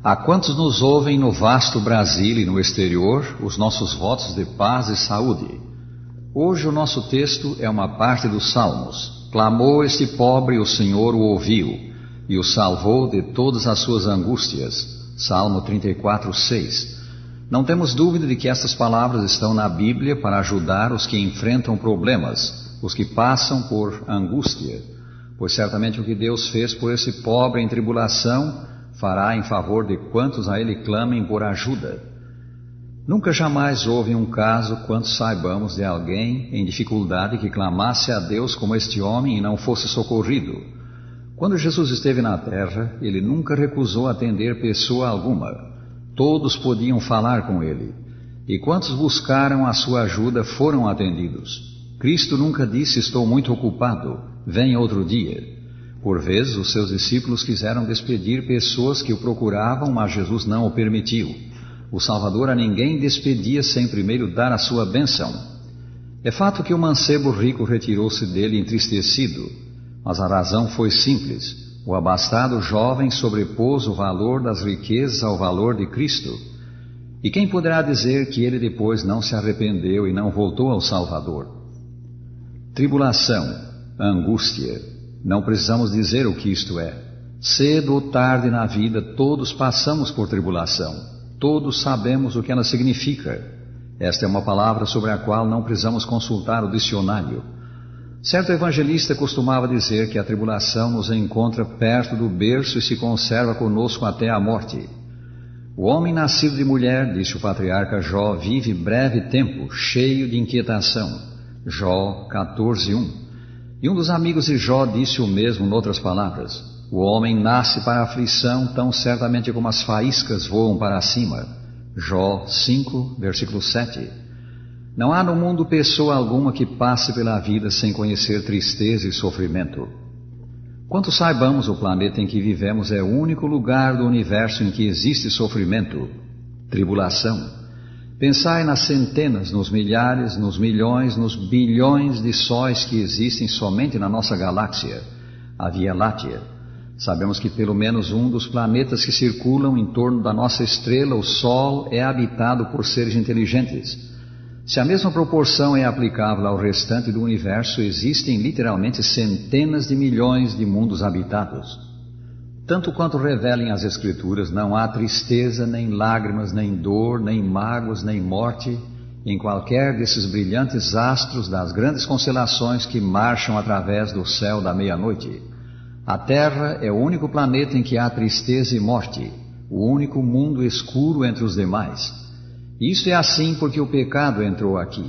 A quantos nos ouvem no vasto Brasil e no exterior, os nossos votos de paz e saúde. Hoje o nosso texto é uma parte dos Salmos. Clamou este pobre e o Senhor o ouviu, e o salvou de todas as suas angústias. Salmo 34:6. Não temos dúvida de que estas palavras estão na Bíblia para ajudar os que enfrentam problemas, os que passam por angústia, pois certamente o que Deus fez por esse pobre em tribulação fará em favor de quantos a Ele clamem por ajuda. Nunca jamais houve um caso, quanto saibamos, de alguém em dificuldade que clamasse a Deus como este homem e não fosse socorrido. Quando Jesus esteve na terra, Ele nunca recusou atender pessoa alguma. Todos podiam falar com Ele. E quantos buscaram a sua ajuda foram atendidos. Cristo nunca disse: estou muito ocupado, venha outro dia. Por vezes, os seus discípulos quiseram despedir pessoas que o procuravam, mas Jesus não o permitiu. O Salvador a ninguém despedia sem primeiro dar a sua bênção. É fato que o mancebo rico retirou-se dele entristecido, mas a razão foi simples. O abastado jovem sobrepôs o valor das riquezas ao valor de Cristo. E quem poderá dizer que ele depois não se arrependeu e não voltou ao Salvador? Tribulação, angústia. Não precisamos dizer o que isto é. Cedo ou tarde na vida, todos passamos por tribulação. Todos sabemos o que ela significa. Esta é uma palavra sobre a qual não precisamos consultar o dicionário. Certo evangelista costumava dizer que a tribulação nos encontra perto do berço e se conserva conosco até a morte. O homem nascido de mulher, disse o patriarca Jó, vive breve tempo, cheio de inquietação. Jó 14:1. E um dos amigos de Jó disse o mesmo noutras palavras: o homem nasce para a aflição tão certamente como as faíscas voam para cima. Jó 5, versículo 7. Não há no mundo pessoa alguma que passe pela vida sem conhecer tristeza e sofrimento. Quanto saibamos, o planeta em que vivemos é o único lugar do universo em que existe sofrimento, tribulação. Pensai nas centenas, nos milhares, nos milhões, nos bilhões de sóis que existem somente na nossa galáxia, a Via Láctea. Sabemos que pelo menos um dos planetas que circulam em torno da nossa estrela, o Sol, é habitado por seres inteligentes. Se a mesma proporção é aplicável ao restante do universo, existem literalmente centenas de milhões de mundos habitados. Tanto quanto revelem as Escrituras, não há tristeza, nem lágrimas, nem dor, nem mágoas, nem morte em qualquer desses brilhantes astros das grandes constelações que marcham através do céu da meia-noite. A Terra é o único planeta em que há tristeza e morte, o único mundo escuro entre os demais. Isso é assim porque o pecado entrou aqui,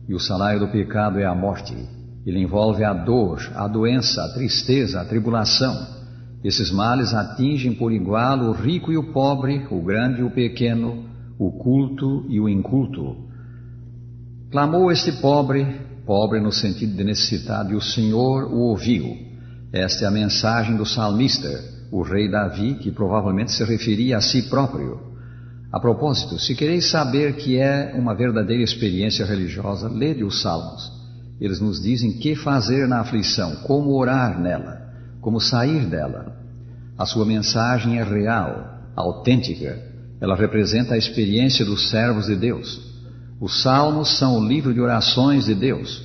e o salário do pecado é a morte. Ele envolve a dor, a doença, a tristeza, a tribulação. Esses males atingem por igual o rico e o pobre, o grande e o pequeno, o culto e o inculto. Clamou este pobre, pobre no sentido de necessitado, e o Senhor o ouviu. Esta é a mensagem do salmista, o rei Davi, que provavelmente se referia a si próprio. A propósito, se quereis saber que é uma verdadeira experiência religiosa, lede os salmos. Eles nos dizem que fazer na aflição, como orar nela, como sair dela. A sua mensagem é real, autêntica. Ela representa a experiência dos servos de Deus. Os salmos são o livro de orações de Deus.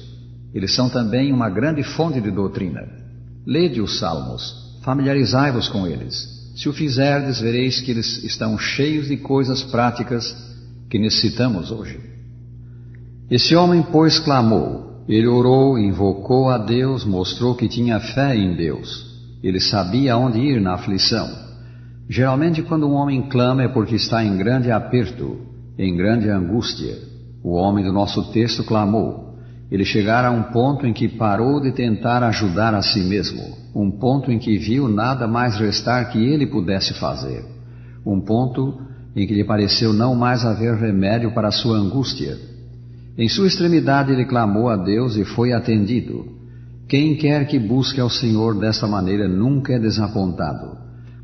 Eles são também uma grande fonte de doutrina. Lede os salmos, familiarizai-vos com eles. Se o fizerdes, vereis que eles estão cheios de coisas práticas que necessitamos hoje. Esse homem, pois, clamou. Ele orou, invocou a Deus, mostrou que tinha fé em Deus. Ele sabia aonde ir na aflição. Geralmente, quando um homem clama é porque está em grande aperto, em grande angústia. O homem do nosso texto clamou. Ele chegara a um ponto em que parou de tentar ajudar a si mesmo, um ponto em que viu nada mais restar que ele pudesse fazer, um ponto em que lhe pareceu não mais haver remédio para a sua angústia. Em sua extremidade ele clamou a Deus e foi atendido. Quem quer que busque ao Senhor desta maneira nunca é desapontado,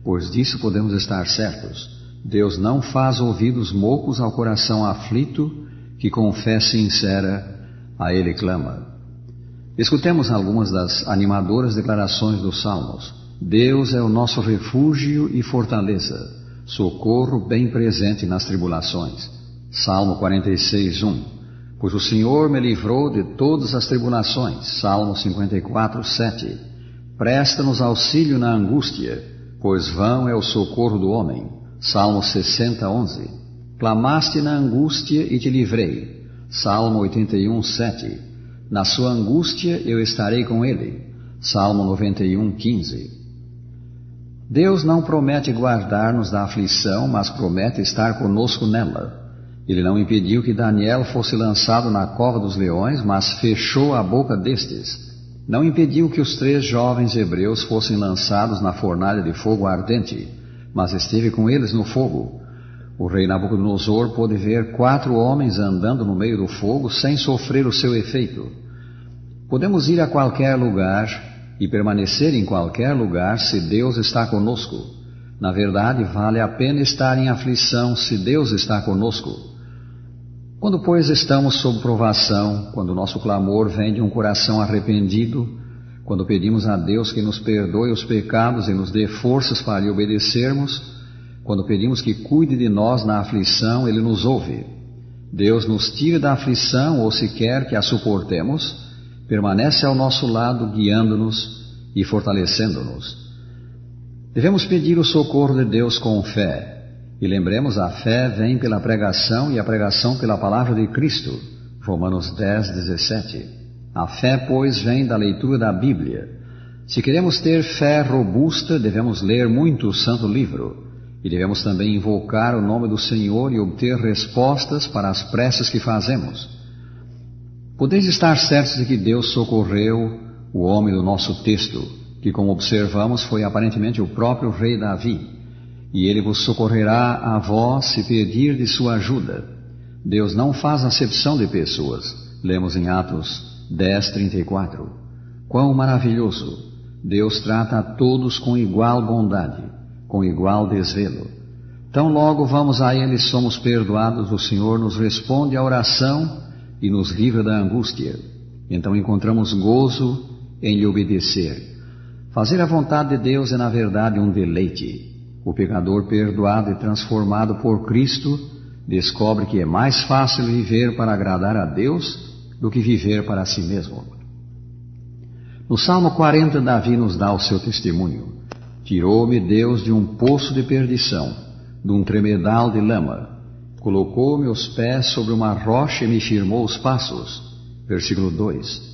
pois disso podemos estar certos. Deus não faz ouvidos moucos ao coração aflito que com fé sincera a Ele clama. Escutemos algumas das animadoras declarações dos Salmos. Deus é o nosso refúgio e fortaleza, socorro bem presente nas tribulações. Salmo 46, 1. Pois o Senhor me livrou de todas as tribulações. Salmo 54, 7. Presta-nos auxílio na angústia, pois vão é o socorro do homem. Salmo 60, 11. Clamaste na angústia e te livrei. Salmo 81, 7. Na sua angústia eu estarei com ele. Salmo 91, 15. Deus não promete guardar-nos da aflição, mas promete estar conosco nela. Ele não impediu que Daniel fosse lançado na cova dos leões, mas fechou a boca destes. Não impediu que os 3 jovens hebreus fossem lançados na fornalha de fogo ardente, mas esteve com eles no fogo. O rei Nabucodonosor pôde ver 4 homens andando no meio do fogo sem sofrer o seu efeito. Podemos ir a qualquer lugar e permanecer em qualquer lugar se Deus está conosco. Na verdade, vale a pena estar em aflição se Deus está conosco. Quando, pois, estamos sob provação, quando o nosso clamor vem de um coração arrependido, quando pedimos a Deus que nos perdoe os pecados e nos dê forças para lhe obedecermos, quando pedimos que cuide de nós na aflição, Ele nos ouve. Deus nos tira da aflição ou se quer que a suportemos, permanece ao nosso lado, guiando-nos e fortalecendo-nos. Devemos pedir o socorro de Deus com fé. E lembremos, a fé vem pela pregação e a pregação pela palavra de Cristo. Romanos 10, 17. A fé, pois, vem da leitura da Bíblia. Se queremos ter fé robusta, devemos ler muito o Santo Livro. E devemos também invocar o nome do Senhor e obter respostas para as preces que fazemos. Podeis estar certos de que Deus socorreu o homem do nosso texto, que, como observamos, foi aparentemente o próprio rei Davi. E ele vos socorrerá a vós se pedir de sua ajuda. Deus não faz acepção de pessoas. Lemos em Atos 10, 34. Quão maravilhoso! Deus trata a todos com igual bondade, com igual desvelo. Tão logo vamos a Ele e somos perdoados, o Senhor nos responde à oração e nos livra da angústia. Então encontramos gozo em lhe obedecer. Fazer a vontade de Deus é, na verdade, um deleite. O pecador perdoado e transformado por Cristo descobre que é mais fácil viver para agradar a Deus do que viver para si mesmo. No Salmo 40, Davi nos dá o seu testemunho. Tirou-me Deus de um poço de perdição, de um tremedal de lama. Colocou-me os pés sobre uma rocha e me firmou os passos. Versículo 2.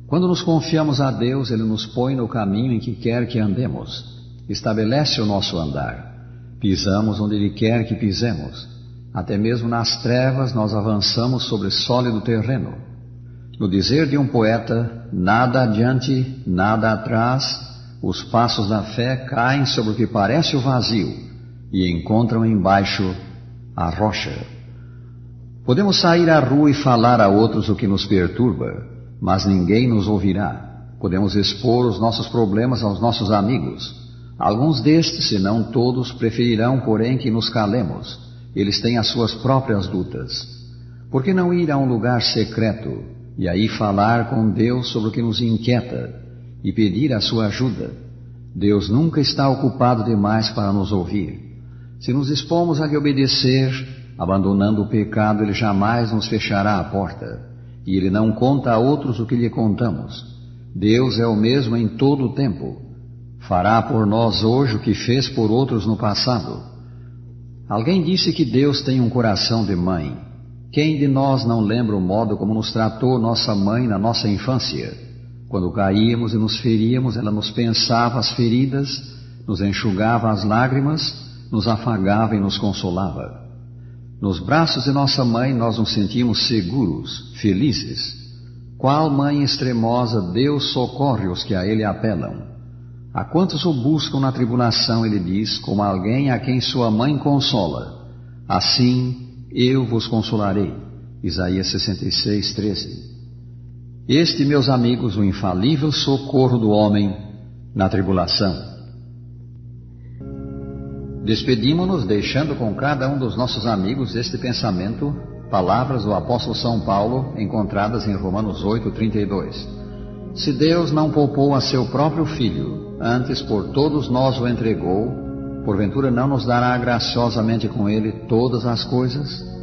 Quando nos confiamos a Deus, Ele nos põe no caminho em que quer que andemos. Estabelece o nosso andar. Pisamos onde Ele quer que pisemos. Até mesmo nas trevas nós avançamos sobre sólido terreno. No dizer de um poeta, nada adiante, nada atrás, os passos da fé caem sobre o que parece o vazio e encontram embaixo a rocha. Podemos sair à rua e falar a outros o que nos perturba, mas ninguém nos ouvirá. Podemos expor os nossos problemas aos nossos amigos. Alguns destes, se não todos, preferirão, porém, que nos calemos. Eles têm as suas próprias lutas. Por que não ir a um lugar secreto e aí falar com Deus sobre o que nos inquieta e pedir a sua ajuda? Deus nunca está ocupado demais para nos ouvir. Se nos dispomos a lhe obedecer, abandonando o pecado, Ele jamais nos fechará a porta. E Ele não conta a outros o que lhe contamos. Deus é o mesmo em todo o tempo. Fará por nós hoje o que fez por outros no passado. Alguém disse que Deus tem um coração de mãe. Quem de nós não lembra o modo como nos tratou nossa mãe na nossa infância? Quando caíamos e nos feríamos, ela nos pensava as feridas, nos enxugava as lágrimas, nos afagava e nos consolava. Nos braços de nossa mãe nós nos sentimos seguros, felizes. Qual mãe extremosa, Deus socorre os que a Ele apelam. A quantos o buscam na tribulação, Ele diz, como alguém a quem sua mãe consola. Assim eu vos consolarei. Isaías 66, 13. Este, meus amigos, o infalível socorro do homem na tribulação. Despedimo-nos deixando com cada um dos nossos amigos este pensamento, palavras do apóstolo São Paulo, encontradas em Romanos 8, 32. Se Deus não poupou a seu próprio Filho, antes por todos nós o entregou, porventura não nos dará graciosamente com ele todas as coisas?